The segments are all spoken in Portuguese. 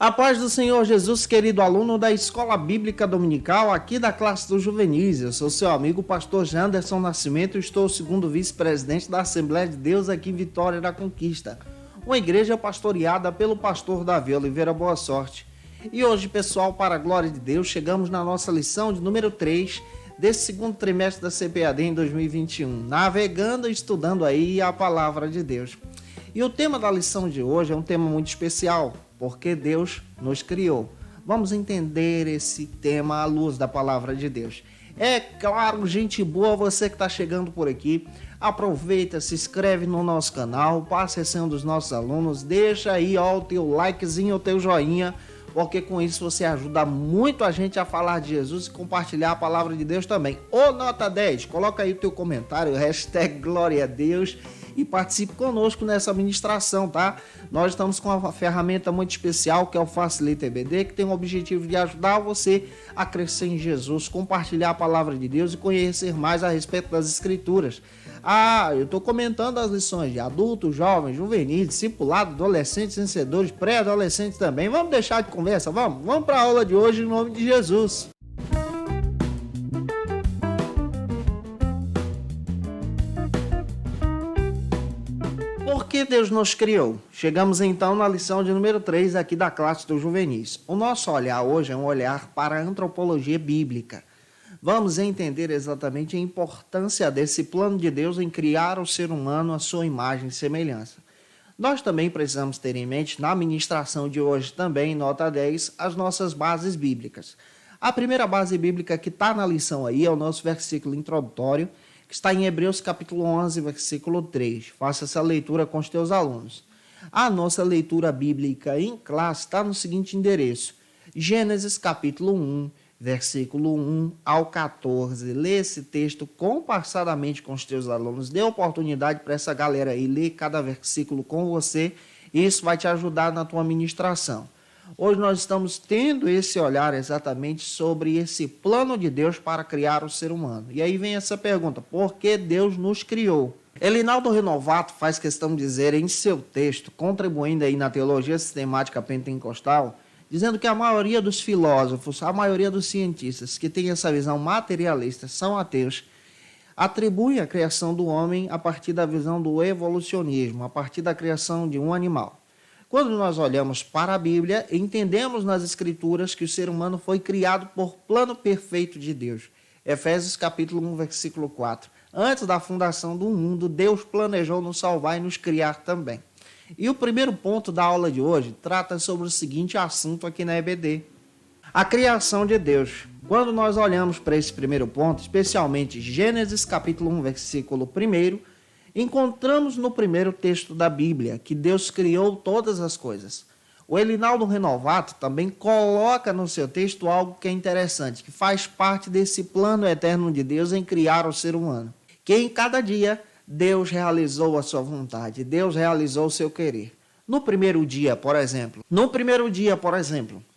A paz do Senhor Jesus, querido aluno da Escola Bíblica Dominical, aqui da classe dos juvenis. Eu sou seu amigo, pastor Janderson Nascimento, e estou o segundo vice-presidente da Assembleia de Deus aqui em Vitória da Conquista, uma igreja pastoreada pelo pastor Davi Oliveira Boa Sorte. E hoje, pessoal, para a glória de Deus, chegamos na nossa lição de número 3 desse segundo trimestre da CPAD em 2021, navegando e estudando aí a palavra de Deus. E o tema da lição de hoje é um tema muito especial, porque Deus nos criou. Vamos entender esse tema à luz da palavra de Deus. É claro, gente boa, você que está chegando por aqui, aproveita, se inscreve no nosso canal, passe a ser um dos nossos alunos, deixa aí o teu likezinho, o teu joinha, porque com isso você ajuda muito a gente a falar de Jesus e compartilhar a palavra de Deus também. Ô nota 10, coloca aí o teu comentário, hashtag Glória a Deus, e participe conosco nessa ministração, tá? Nós estamos com uma ferramenta muito especial que é o Facilita EBD, que tem o objetivo de ajudar você a crescer em Jesus, compartilhar a palavra de Deus e conhecer mais a respeito das Escrituras. Eu estou comentando as lições de adultos, jovens, juvenis, discipulados, adolescentes, vencedores, pré-adolescentes também. Vamos deixar de conversa? Vamos para a aula de hoje em nome de Jesus. Por que Deus nos criou? Chegamos então na lição de número 3 aqui da classe dos juvenis. O nosso olhar hoje é um olhar para a antropologia bíblica. Vamos entender exatamente a importância desse plano de Deus em criar o ser humano à sua imagem e semelhança. Nós também precisamos ter em mente, na ministração de hoje também, nota 10, as nossas bases bíblicas. A primeira base bíblica que está na lição aí é o nosso versículo introdutório, que está em Hebreus capítulo 11, versículo 3. Faça essa leitura com os teus alunos. A nossa leitura bíblica em classe está no seguinte endereço: Gênesis capítulo 1, versículo 1 ao 14. Lê esse texto compassadamente com os teus alunos. Dê oportunidade para essa galera aí ler cada versículo com você. E isso vai te ajudar na tua ministração. Hoje nós estamos tendo esse olhar exatamente sobre esse plano de Deus para criar o ser humano. E aí vem essa pergunta: por que Deus nos criou? Elinaldo Renovato faz questão de dizer em seu texto, contribuindo aí na teologia sistemática pentecostal, dizendo que a maioria dos filósofos, a maioria dos cientistas que têm essa visão materialista são ateus, atribuem a criação do homem a partir da visão do evolucionismo, a partir da criação de um animal. Quando nós olhamos para a Bíblia, entendemos nas Escrituras que o ser humano foi criado por plano perfeito de Deus. Efésios capítulo 1, versículo 4. Antes da fundação do mundo, Deus planejou nos salvar e nos criar também. E o primeiro ponto da aula de hoje trata sobre o seguinte assunto aqui na EBD: a criação de Deus. Quando nós olhamos para esse primeiro ponto, especialmente Gênesis capítulo 1, versículo 1, encontramos no primeiro texto da Bíblia que Deus criou todas as coisas. O Elinaldo Renovato também coloca no seu texto algo que é interessante, que faz parte desse plano eterno de Deus em criar o ser humano. Que em cada dia Deus realizou a sua vontade, Deus realizou o seu querer. No primeiro dia, por exemplo,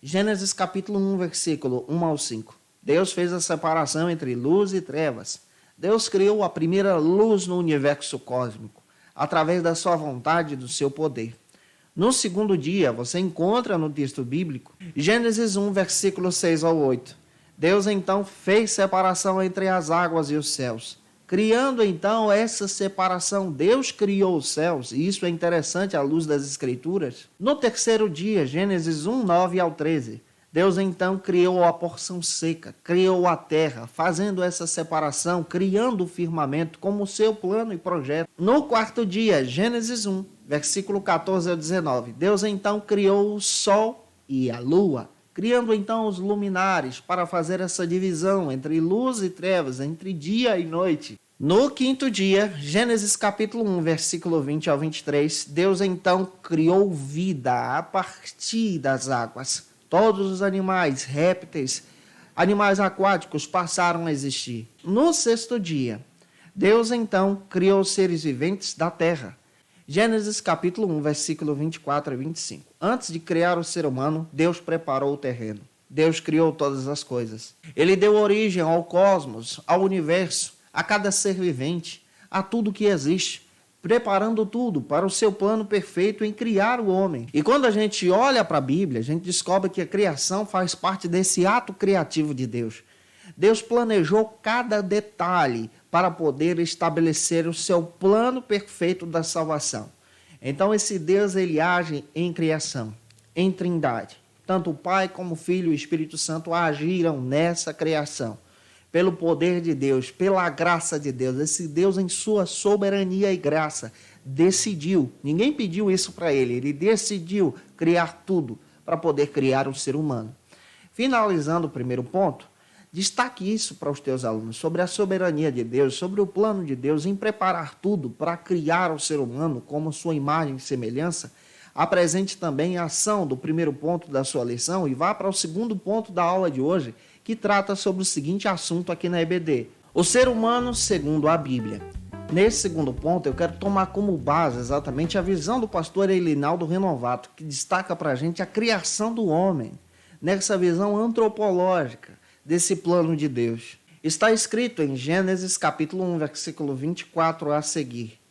Gênesis capítulo 1, versículo 1 ao 5, Deus fez a separação entre luz e trevas. Deus criou a primeira luz no universo cósmico, através da sua vontade e do seu poder. No segundo dia, você encontra no texto bíblico, Gênesis 1, versículo 6 ao 8. Deus então fez separação entre as águas e os céus. Criando então essa separação, Deus criou os céus, e isso é interessante à luz das Escrituras. No terceiro dia, Gênesis 1, 9 ao 13, Deus então criou a porção seca, criou a terra, fazendo essa separação, criando o firmamento como seu plano e projeto. No quarto dia, Gênesis 1, versículo 14 ao 19, Deus então criou o sol e a lua, criando então os luminares para fazer essa divisão entre luz e trevas, entre dia e noite. No quinto dia, Gênesis capítulo 1, versículo 20 ao 23, Deus então criou vida a partir das águas. Todos os animais, répteis, animais aquáticos passaram a existir. No sexto dia, Deus então criou os seres viventes da terra. Gênesis capítulo 1, versículo 24 a 25. Antes de criar o ser humano, Deus preparou o terreno. Deus criou todas as coisas. Ele deu origem ao cosmos, ao universo, a cada ser vivente, a tudo que existe. preparando tudo para o seu plano perfeito em criar o homem. E quando a gente olha para a Bíblia, a gente descobre que a criação faz parte desse ato criativo de Deus. Deus planejou cada detalhe para poder estabelecer o seu plano perfeito da salvação. Então esse Deus, ele age em criação, em trindade. Tanto o Pai como o Filho e o Espírito Santo agiram nessa criação. Pelo poder de Deus, pela graça de Deus. Esse Deus, em sua soberania e graça, decidiu. Ninguém pediu isso para ele. Ele decidiu criar tudo para poder criar o ser humano. Finalizando o primeiro ponto, destaque isso para os teus alunos, sobre a soberania de Deus, sobre o plano de Deus em preparar tudo para criar o ser humano como sua imagem e semelhança. Apresente também a ação do primeiro ponto da sua lição e vá para o segundo ponto da aula de hoje, que trata sobre o seguinte assunto aqui na EBD: o ser humano segundo a Bíblia. Nesse segundo ponto, eu quero tomar como base exatamente a visão do pastor Eilinaldo Renovato, que destaca para a gente a criação do homem, nessa visão antropológica desse plano de Deus. Está escrito em Gênesis capítulo 1, versículo 24 a seguir.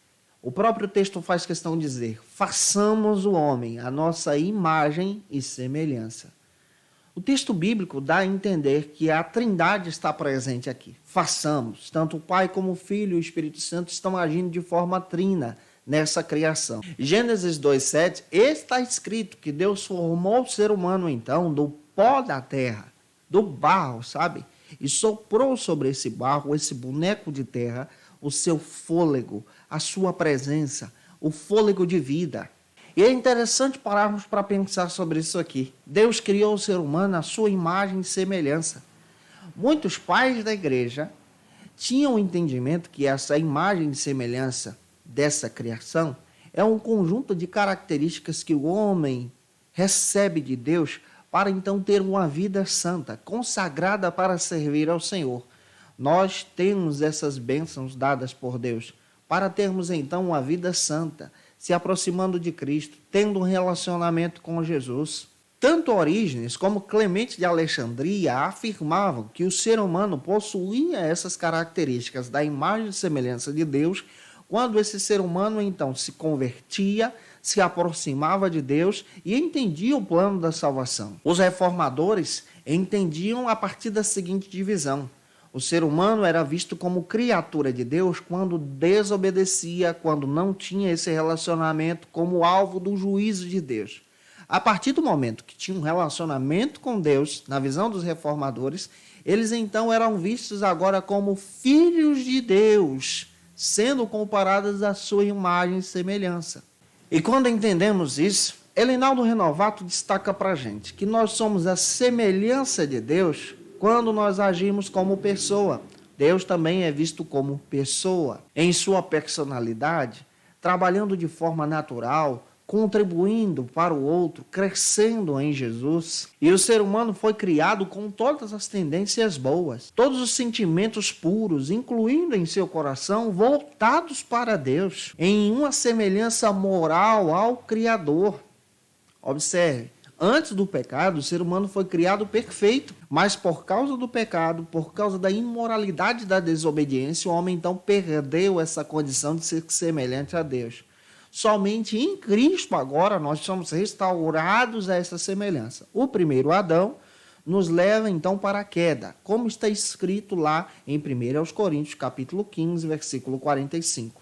O próprio texto faz questão de dizer: façamos o homem a nossa imagem e semelhança. O texto bíblico dá a entender que a Trindade está presente aqui. Façamos. Tanto o Pai como o Filho e o Espírito Santo estão agindo de forma trina nessa criação. Gênesis 2:7 está escrito que Deus formou o ser humano então do pó da terra, do barro, sabe? E soprou sobre esse barro, esse boneco de terra, o seu fôlego, a sua presença, o fôlego de vida. E é interessante pararmos para pensar sobre isso aqui. Deus criou o ser humano à sua imagem e semelhança. Muitos pais da igreja tinham o entendimento que essa imagem e semelhança dessa criação é um conjunto de características que o homem recebe de Deus para então ter uma vida santa, consagrada para servir ao Senhor. Nós temos essas bênçãos dadas por Deus para termos então uma vida santa, se aproximando de Cristo, tendo um relacionamento com Jesus. Tanto Orígenes como Clemente de Alexandria afirmavam que o ser humano possuía essas características da imagem e semelhança de Deus quando esse ser humano então se convertia, se aproximava de Deus e entendia o plano da salvação. Os reformadores entendiam a partir da seguinte divisão: o ser humano era visto como criatura de Deus quando desobedecia, quando não tinha esse relacionamento como alvo do juízo de Deus. A partir do momento que tinha um relacionamento com Deus, na visão dos reformadores, eles então eram vistos agora como filhos de Deus, sendo comparados à sua imagem e semelhança. E quando entendemos isso, Eilinaldo Renovato destaca para a gente que nós somos a semelhança de Deus quando nós agimos como pessoa. Deus também é visto como pessoa, em sua personalidade, trabalhando de forma natural, contribuindo para o outro, crescendo em Jesus. E o ser humano foi criado com todas as tendências boas, todos os sentimentos puros, incluindo em seu coração, voltados para Deus, em uma semelhança moral ao Criador. Observe. Antes do pecado, o ser humano foi criado perfeito, mas por causa do pecado, por causa da imoralidade da desobediência, o homem então perdeu essa condição de ser semelhante a Deus. Somente em Cristo agora nós somos restaurados a essa semelhança. O primeiro Adão nos leva então para a queda, como está escrito lá em 1 Coríntios capítulo 15, versículo 45.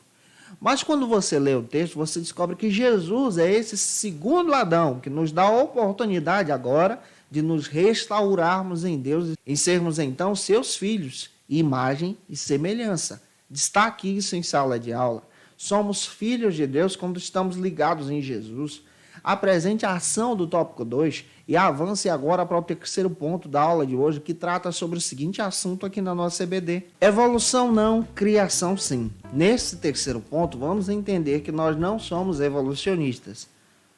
Mas quando você lê o texto, você descobre que Jesus é esse segundo Adão, que nos dá a oportunidade agora de nos restaurarmos em Deus, em sermos então seus filhos, imagem e semelhança. Destaque isso em sala de aula. Somos filhos de Deus quando estamos ligados em Jesus. Apresente a ação do tópico 2 e avance agora para o terceiro ponto da aula de hoje, que trata sobre o seguinte assunto aqui na nossa EBD. Evolução não, criação sim. Nesse terceiro ponto, vamos entender que nós não somos evolucionistas,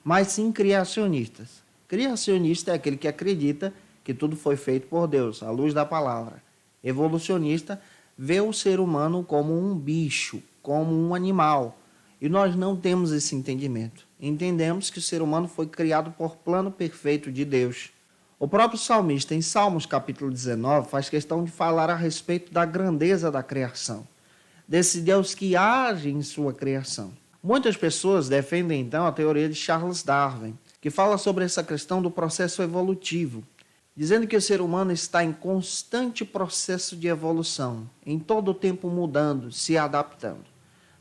mas sim criacionistas. Criacionista é aquele que acredita que tudo foi feito por Deus, à luz da palavra. Evolucionista vê o ser humano como um bicho, como um animal. E nós não temos esse entendimento. Entendemos que o ser humano foi criado por plano perfeito de Deus. O próprio salmista, em Salmos capítulo 19, faz questão de falar a respeito da grandeza da criação. desse Deus que age em sua criação. Muitas pessoas defendem então a teoria de Charles Darwin, que fala sobre essa questão do processo evolutivo, dizendo que o ser humano está em constante processo de evolução, em todo o tempo mudando, se adaptando.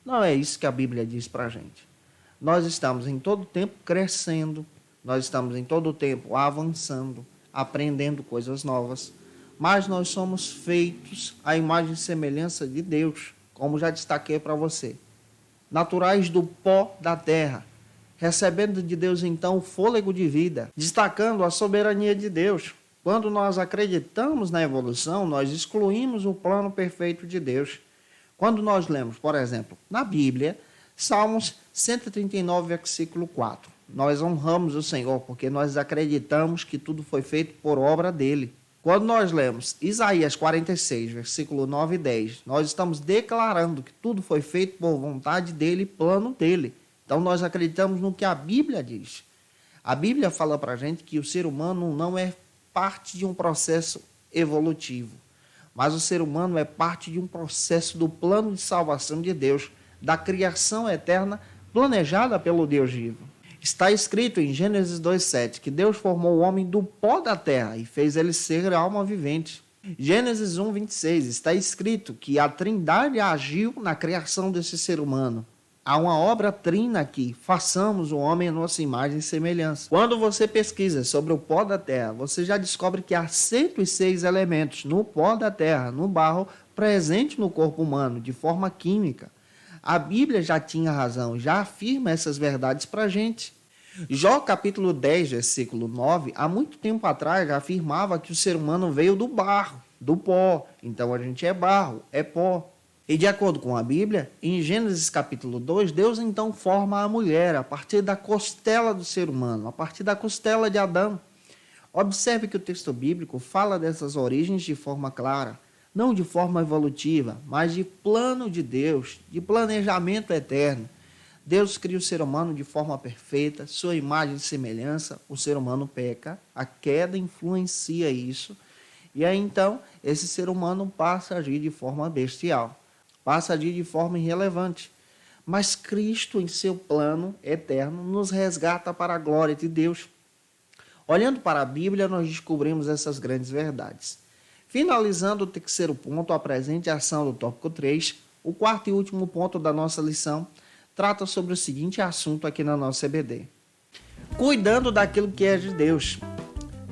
Não é isso que a Bíblia diz para a gente. Nós estamos em todo o tempo crescendo, nós estamos em todo o tempo avançando, aprendendo coisas novas, mas nós somos feitos à imagem e semelhança de Deus, como já destaquei para você. Naturais do pó da terra, recebendo de Deus então o fôlego de vida, destacando a soberania de Deus. Quando nós acreditamos na evolução, nós excluímos o plano perfeito de Deus. Quando nós lemos, por exemplo, na Bíblia, Salmos 139, versículo 4, nós honramos o Senhor porque nós acreditamos que tudo foi feito por obra dele. Quando nós lemos Isaías 46, versículo 9 e 10, nós estamos declarando que tudo foi feito por vontade dele e plano dele. Então nós acreditamos no que a Bíblia diz. A Bíblia fala para a gente que o ser humano não é parte de um processo evolutivo, mas o ser humano é parte de um processo do plano de salvação de Deus, da criação eterna planejada pelo Deus vivo. Está escrito em Gênesis 2,7 que Deus formou o homem do pó da terra e fez ele ser alma vivente. Gênesis 1,26 está escrito que a Trindade agiu na criação desse ser humano. Há uma obra trina aqui, façamos o homem à nossa imagem e semelhança. Quando você pesquisa sobre o pó da terra, você já descobre que há 106 elementos no pó da terra, no barro, presente no corpo humano, de forma química. A Bíblia já tinha razão, já afirma essas verdades para a gente. Jó capítulo 10, versículo 9, há muito tempo atrás já afirmava que o ser humano veio do barro, do pó. Então a gente é barro, é pó. E de acordo com a Bíblia, em Gênesis capítulo 2, Deus então forma a mulher a partir da costela do ser humano, a partir da costela de Adão. Observe que o texto bíblico fala dessas origens de forma clara, não de forma evolutiva, mas de plano de Deus, de planejamento eterno. Deus cria o ser humano de forma perfeita, sua imagem e semelhança, o ser humano peca, a queda influencia isso, e aí então esse ser humano passa a agir de forma bestial, passa a agir de forma irrelevante. Mas Cristo, em seu plano eterno, nos resgata para a glória de Deus. Olhando para a Bíblia, nós descobrimos essas grandes verdades. Finalizando o terceiro ponto, a presente ação do tópico 3, o quarto e último ponto da nossa lição trata sobre o seguinte assunto aqui na nossa EBD. Cuidando daquilo que é de Deus.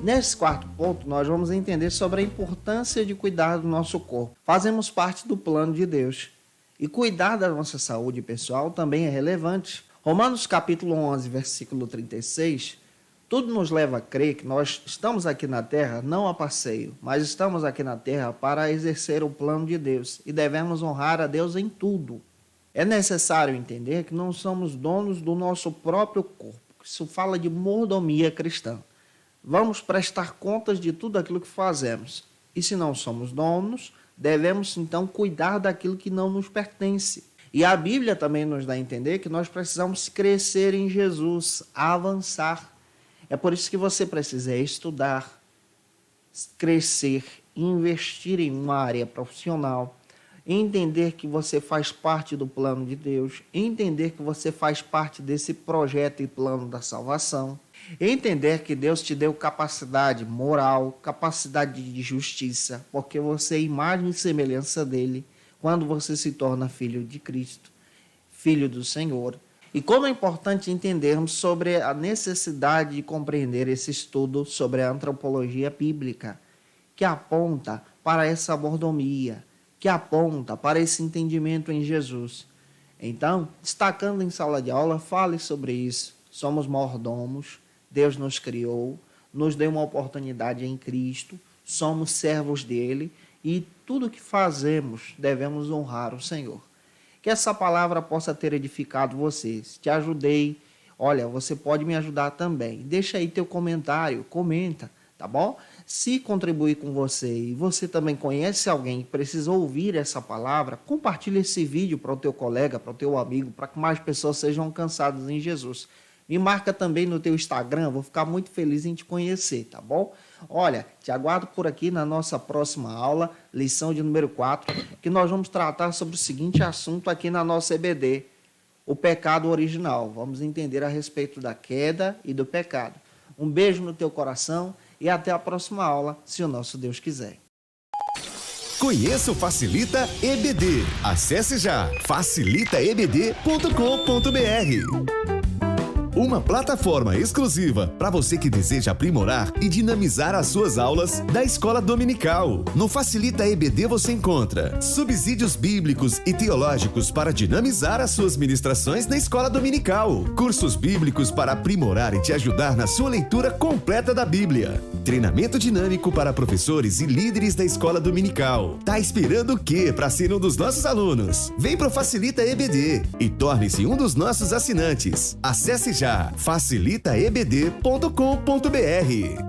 Nesse quarto ponto, nós vamos entender sobre a importância de cuidar do nosso corpo. Fazemos parte do plano de Deus. E cuidar da nossa saúde pessoal também é relevante. Romanos capítulo 11, versículo 36, tudo nos leva a crer que nós estamos aqui na terra não a passeio, mas estamos aqui na terra para exercer o plano de Deus e devemos honrar a Deus em tudo. É necessário entender que não somos donos do nosso próprio corpo. Isso fala de mordomia cristã. Vamos prestar contas de tudo aquilo que fazemos. E se não somos donos, devemos então cuidar daquilo que não nos pertence. E a Bíblia também nos dá a entender que nós precisamos crescer em Jesus, avançar. É por isso que você precisa estudar, crescer, investir em uma área profissional, entender que você faz parte do plano de Deus, entender que você faz parte desse projeto e plano da salvação, entender que Deus te deu capacidade moral, capacidade de justiça, porque você é imagem e semelhança dele quando você se torna filho de Cristo, filho do Senhor. E como é importante entendermos sobre a necessidade de compreender esse estudo sobre a antropologia bíblica, que aponta para essa mordomia, que aponta para esse entendimento em Jesus. Então, destacando em sala de aula, fale sobre isso. Somos mordomos, Deus nos criou, nos deu uma oportunidade em Cristo, somos servos dele e tudo que fazemos devemos honrar o Senhor. Que essa palavra possa ter edificado você. Se te ajudei, olha, você pode me ajudar também. Deixa aí teu comentário, comenta, tá bom? Se contribuir com você e você também conhece alguém que precisa ouvir essa palavra, compartilhe esse vídeo para o teu colega, para o teu amigo, para que mais pessoas sejam alcançadas em Jesus. Me marca também no teu Instagram, vou ficar muito feliz em te conhecer, tá bom? Olha, te aguardo por aqui na nossa próxima aula, lição de número 4, que nós vamos tratar sobre o seguinte assunto aqui na nossa EBD, o pecado original. Vamos entender a respeito da queda e do pecado. Um beijo no teu coração e até a próxima aula, se o nosso Deus quiser. Conheça o Facilita EBD. Acesse já facilitaebd.com.br. Uma plataforma exclusiva para você que deseja aprimorar e dinamizar as suas aulas da Escola Dominical. No Facilita EBD você encontra subsídios bíblicos e teológicos para dinamizar as suas ministrações na Escola Dominical, cursos bíblicos para aprimorar e te ajudar na sua leitura completa da Bíblia, treinamento dinâmico para professores e líderes da Escola Dominical. Tá esperando o quê para ser um dos nossos alunos? Vem pro Facilita EBD e torne-se um dos nossos assinantes. Acesse já facilitaebd.com.br.